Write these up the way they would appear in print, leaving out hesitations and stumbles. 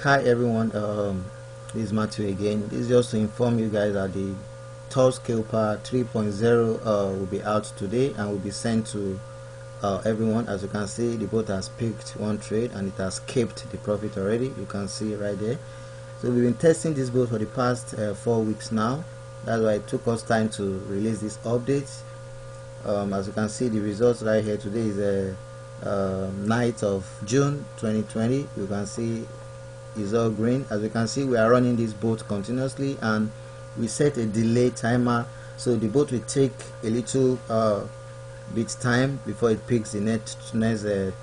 Hi everyone, this is Matthew again. This is just to inform you guys that the TOUCHSCALPER 3.0 will be out today and will be sent to everyone. As you can see, the bot has picked one trade and it has kept the profit already. You can see right there. So we've been testing this bot for the past 4 weeks now. That's why it took us time to release this update. As you can see, the results right here today is 9th of June 2020. You can see is all green. As you can see, we are running this bot continuously and we set a delay timer, so the bot will take a little bit time before it picks the next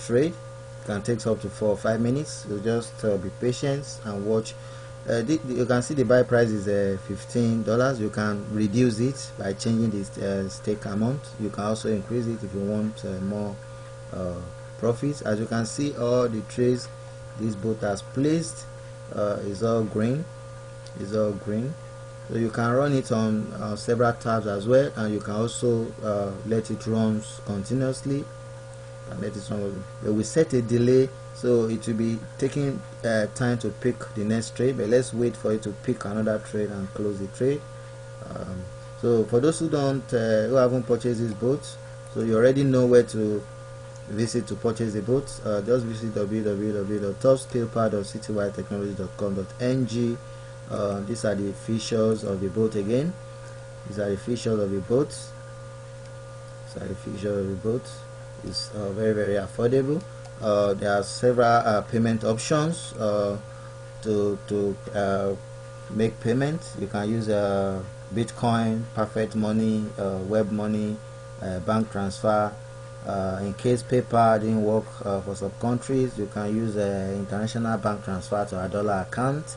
trade. It can take up to 4 or 5 minutes, so just be patient and watch. You can see the buy price is $15. You can reduce it by changing the stake amount. You can also increase it if you want more profits. As you can see, all the trades this bot has placed is all green. So you can run it on several tabs as well, and you can also let it run continuously and let it run. We set a delay, so it will be taking time to pick the next trade, but let's wait for it to pick another trade and close the trade. So for those who haven't purchased this bot, so you already know where to visit to purchase the bot. Just visit www.touchscalper.citywiretechnology.com.ng. These are the features of the bot again. These are the features of the bot. It's very, very affordable. There are several payment options to make payments. You can use Bitcoin, Perfect Money, web money, bank transfer. In case PayPal didn't work for some countries, you can use international bank transfer to a dollar account,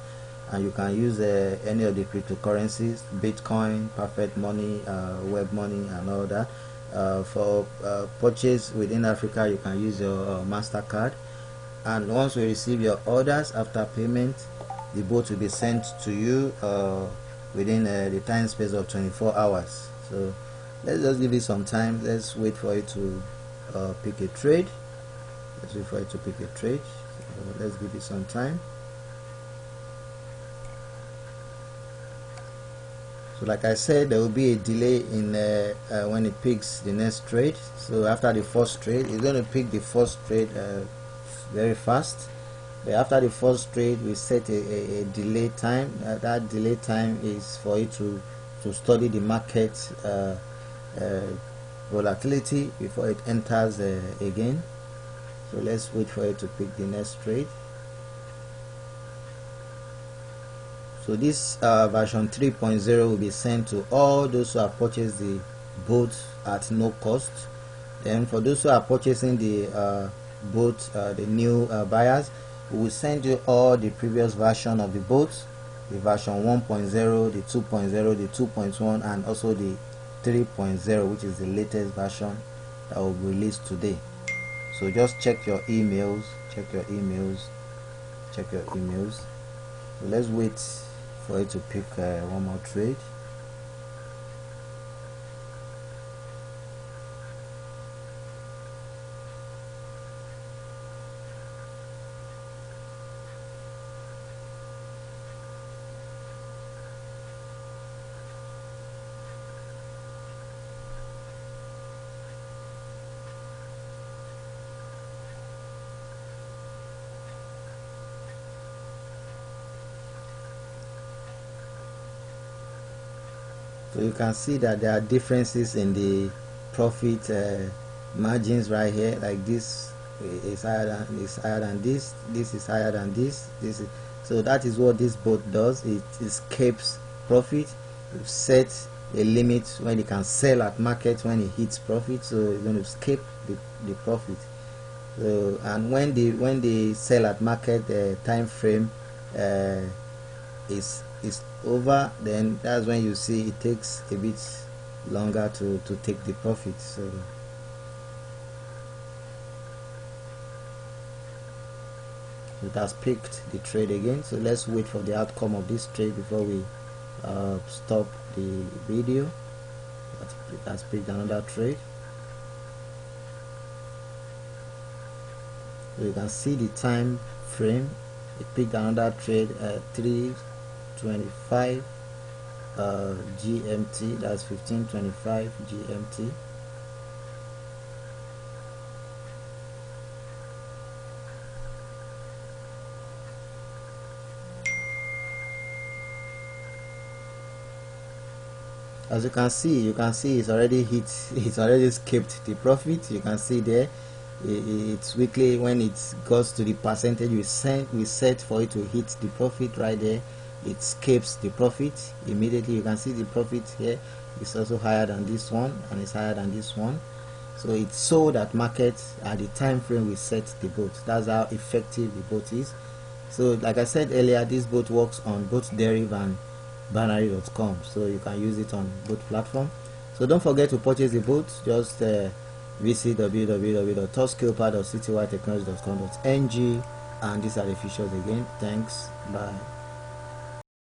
and you can use any of the cryptocurrencies, Bitcoin, Perfect Money, web money, and all that. For purchase within Africa, you can use your MasterCard, and once we receive your orders after payment, the bot will be sent to you within the time space of 24 hours. So let's just give it some time. Let's wait for it to pick a trade. Let's give it some time. So like I said, there will be a delay in when it picks the next trade. So after the first trade, it's going to pick the first trade very fast. But after the first trade, we set a delay time. That delay time is for it to study the market volatility before it enters again. So let's wait for it to pick the next trade. So this version 3.0 will be sent to all those who have purchased the bot at no cost. Then for those who are purchasing the bot, the new buyers, we will send you all the previous version of the bot, the version 1.0, the 2.0, the 2.1, and also the 3.0, which is the latest version that will be released today. So just check your emails. So let's wait for it to pick one more trade. So you can see that there are differences in the profit margins right here. Like this is higher than this is higher than this. So that is what this bot does. It escapes profit. You set a limit when it can sell at market when it hits profit, so it's going to escape the profit. So, and when they sell at market, the time frame is over, then that's when you see it takes a bit longer to take the profit. So it has picked the trade again. So let's wait for the outcome of this trade before we stop the video. It has picked another trade. So you can see the time frame it picked another trade at 3:25 GMT, that's 15:25 GMT. As you can see it's already it's already skipped the profit. You can see there it's weekly. When it goes to the percentage we set for it to hit the profit right there, it skips the profit immediately. You can see the profit here is also higher than this one, and it's higher than this one. So it's sold at market at the time frame we set the bot. That's how effective the bot is. So like I said earlier, this bot works on both deriv and binary.com, so you can use it on both platforms. So don't forget to purchase the bot. Just visit www.touchscalper.ctytechnology.com.ng, and these are the features again. Thanks, bye.